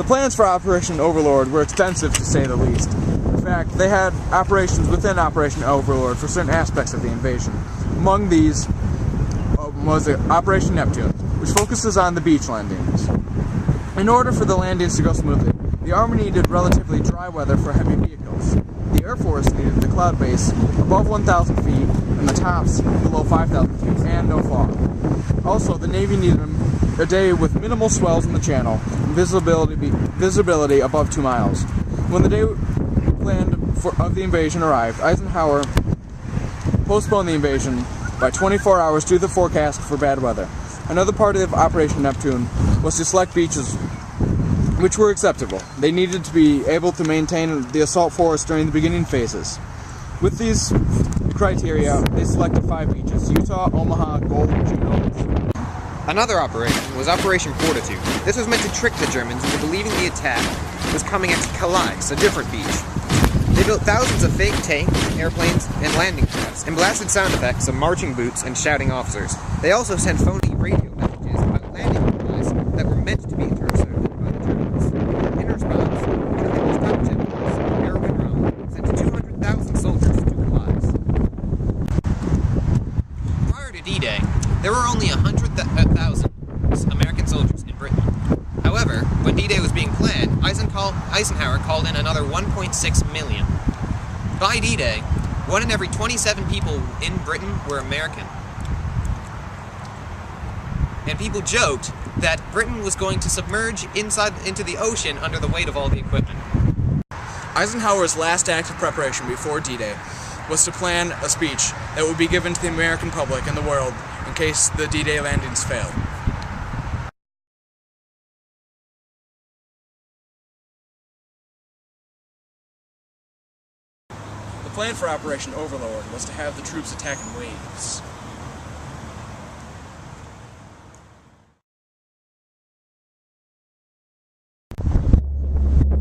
The plans for Operation Overlord were extensive, to say the least. In fact, they had operations within Operation Overlord for certain aspects of the invasion. Among these was Operation Neptune, which focuses on the beach landings. In order for the landings to go smoothly, the Army needed relatively dry weather for heavy vehicles. The Air Force needed the cloud base above 1,000 feet and the tops below 5,000 feet and no fog. Also, the Navy needed a day with minimal swells in the channel and visibility above 2 miles. When the day planned of the invasion arrived, Eisenhower postponed the invasion by 24 hours due to the forecast for bad weather. Another part of Operation Neptune was to select beaches which were acceptable. They needed to be able to maintain the assault force during the beginning phases. With these criteria, they selected 5 beaches: Utah, Omaha, Gold, Juneau. Another operation was Operation Fortitude. This was meant to trick the Germans into believing the attack was coming at Calais, a different beach. They built thousands of fake tanks, airplanes, and landing craft, and blasted sound effects of marching boots and shouting officers. They also sent phony radio messages about landing supplies that were meant to be intercepted by the Germans. In response, one of the top generals, Erwin Rommel, sent 200,000 soldiers to Calais. Prior to D-Day, there were only 100,000 American soldiers in Britain. However, when D-Day was being planned, Eisenhower called in another 1.6 million. By D-Day, 1 in every 27 people in Britain were American. And people joked that Britain was going to submerge into the ocean under the weight of all the equipment. Eisenhower's last act of preparation before D-Day was to plan a speech that would be given to the American public and the world in case the D-Day landings failed. The plan for Operation Overlord was to have the troops attack in waves.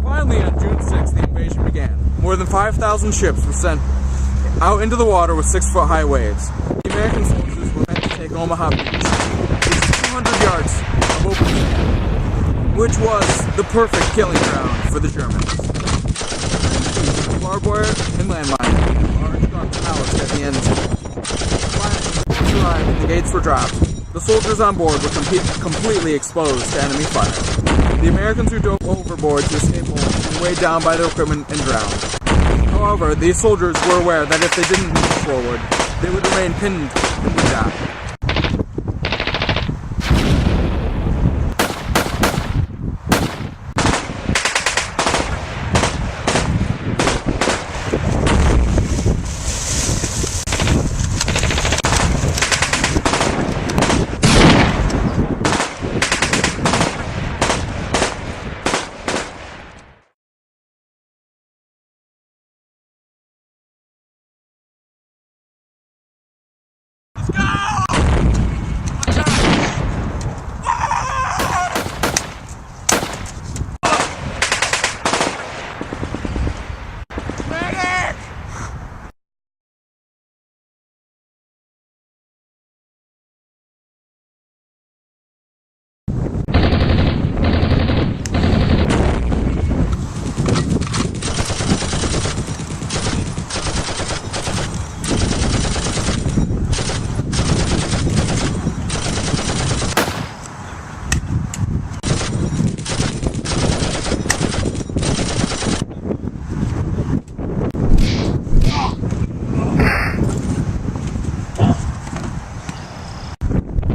Finally, on June 6th, the invasion began. More than 5,000 ships were sent out into the water with 6-foot-high waves. The American soldiers were meant to take Omaha Beach, which is 200 yards of open sand, which was the perfect killing ground for the Germans. Barbed wire and landmines, and large dark pallets at the ends. Finally, arrived and the gates were dropped. The soldiers on board were completely exposed to enemy fire. The Americans who dove overboard to escape home were weighed down by their equipment and drowned. However, these soldiers were aware that if they didn't move forward, they would remain pinned and would die.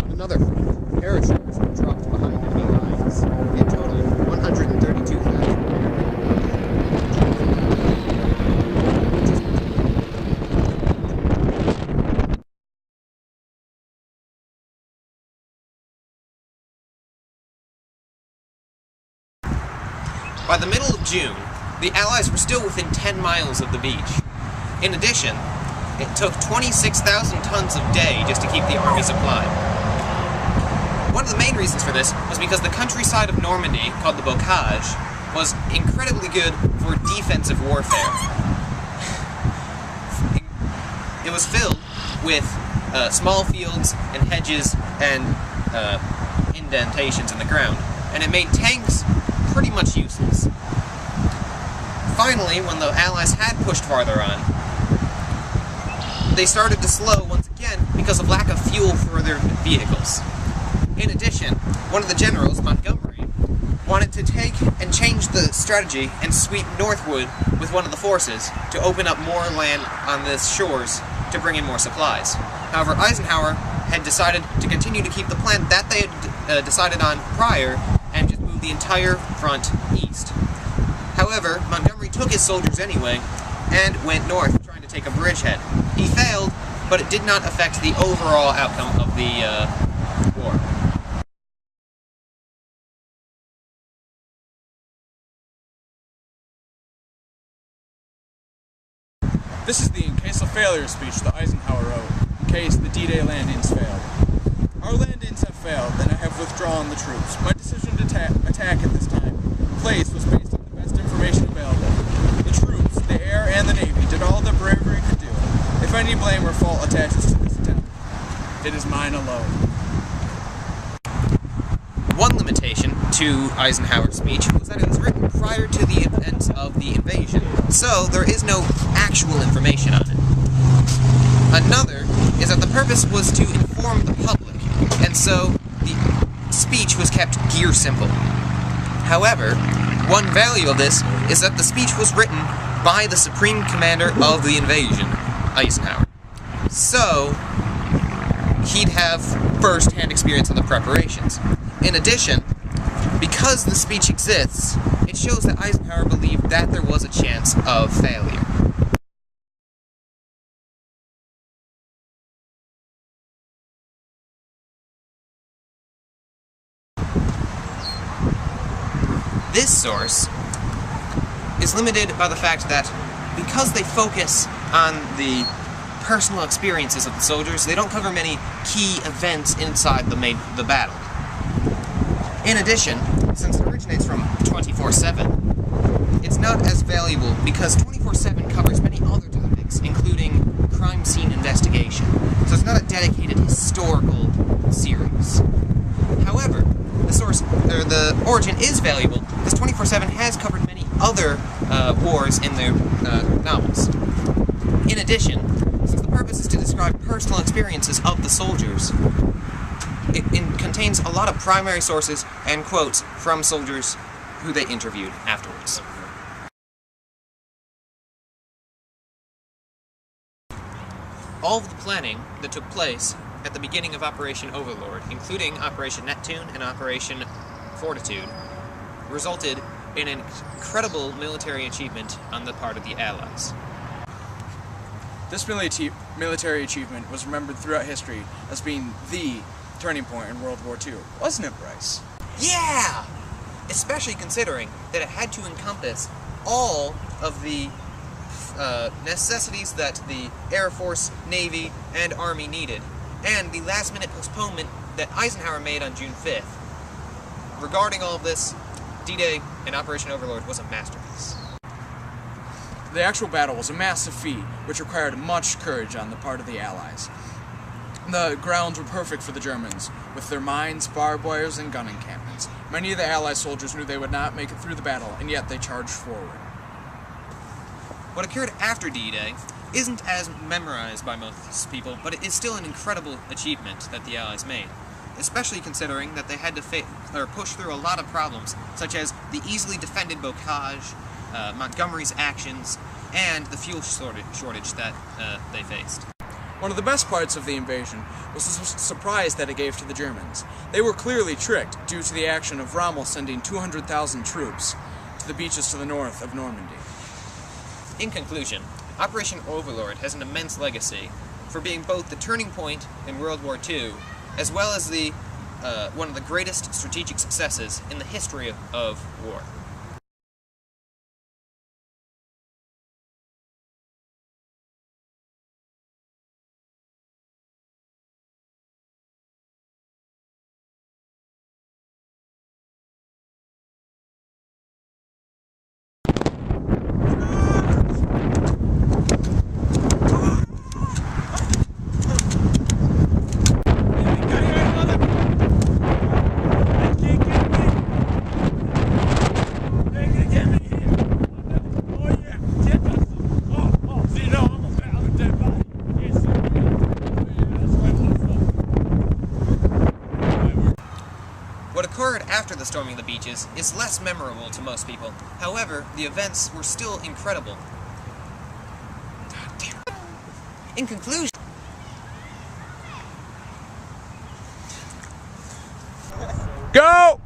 Another parachutes were dropped behind enemy lines. In total, 132,000. By the middle of June, the Allies were still within 10 miles of the beach. In addition, it took 26,000 tons a day just to keep the army supplied. One of the main reasons for this was because the countryside of Normandy, called the Bocage, was incredibly good for defensive warfare. It was filled with small fields and hedges and indentations in the ground, and it made tanks pretty much useless. Finally, when the Allies had pushed farther on, they started to slow once again because of lack of fuel for their vehicles. In addition, one of the generals, Montgomery, wanted to take and change the strategy and sweep northward with one of the forces to open up more land on the shores to bring in more supplies. However, Eisenhower had decided to continue to keep the plan that they had decided on prior and just move the entire front east. However, Montgomery took his soldiers anyway and went north trying to take a bridgehead. He failed, but it did not affect the overall outcome of the war. This is the in case of failure speech that Eisenhower wrote, in case the D-Day landings failed. Our landings have failed, and I have withdrawn the troops. My decision to attack at this time place was based on the best information available. The troops, the air, and the Navy did all that bravery could do. If any blame or fault attaches to this attempt, it is mine alone. One limitation to Eisenhower's speech was that it was written prior to the events of the invasion, so there is no actual information on it. Another is that the purpose was to inform the public, and so the speech was kept gear simple. However, one value of this is that the speech was written by the Supreme Commander of the invasion, Eisenhower. So, he'd have first-hand experience on the preparations. In addition, because the speech exists, it shows that Eisenhower believed that there was a chance of failure. This source is limited by the fact that because they focus on the personal experiences of the soldiers, they don't cover many key events inside the battle. In addition, since it originates from 24/7, it's not as valuable because 24/7 covers many other topics, including crime scene investigation. So it's not a dedicated historical series. However, the origin is valuable because 24/7 has covered many other wars in their novels. In addition, since the purpose is to describe personal experiences of the soldiers, it contains a lot of primary sources and quotes from soldiers who they interviewed afterwards. All of the planning that took place at the beginning of Operation Overlord, including Operation Neptune and Operation Fortitude, resulted in an incredible military achievement on the part of the Allies. This military achievement was remembered throughout history as being the turning point in World War II. Wasn't it, Bryce? Yeah! Especially considering that it had to encompass all of the necessities that the Air Force, Navy, and Army needed, and the last-minute postponement that Eisenhower made on June 5th. Regarding all of this, D-Day and Operation Overlord was a masterpiece. The actual battle was a massive feat, which required much courage on the part of the Allies. The grounds were perfect for the Germans, with their mines, barbed wires, and gun encampments. Many of the Allied soldiers knew they would not make it through the battle, and yet they charged forward. What occurred after D-Day isn't as memorized by most people, but it is still an incredible achievement that the Allies made, especially considering that they had to push through a lot of problems, such as the easily defended bocage, Montgomery's actions, and the fuel shortage that they faced. One of the best parts of the invasion was the surprise that it gave to the Germans. They were clearly tricked due to the action of Rommel sending 200,000 troops to the beaches to the north of Normandy. In conclusion, Operation Overlord has an immense legacy for being both the turning point in World War II, as well as one of the greatest strategic successes in the history of war. occurred after the storming of the beaches is less memorable to most people. However, the events were still incredible. God damn. In conclusion, Go!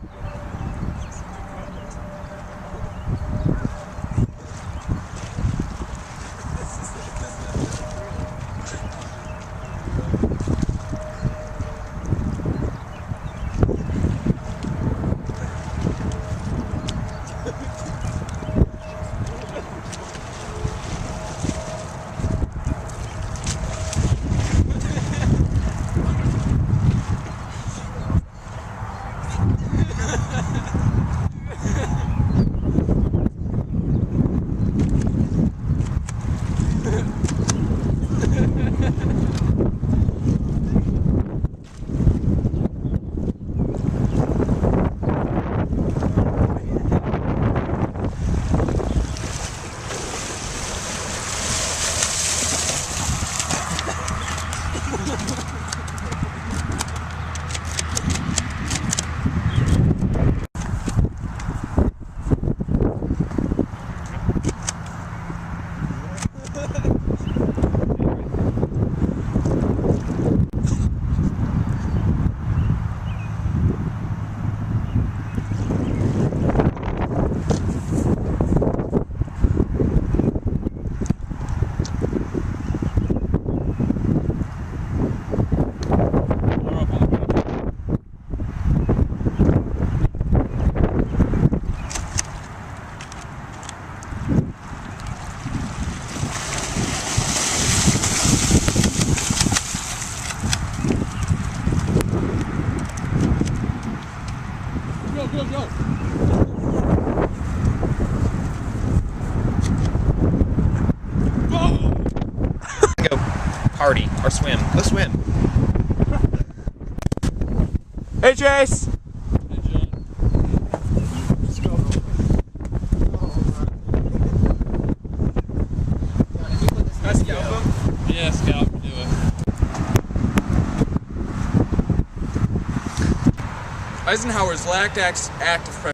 go party or swim. Go swim. Hey, Chase! Yeah, Scout, do it. Eisenhower's lacked act of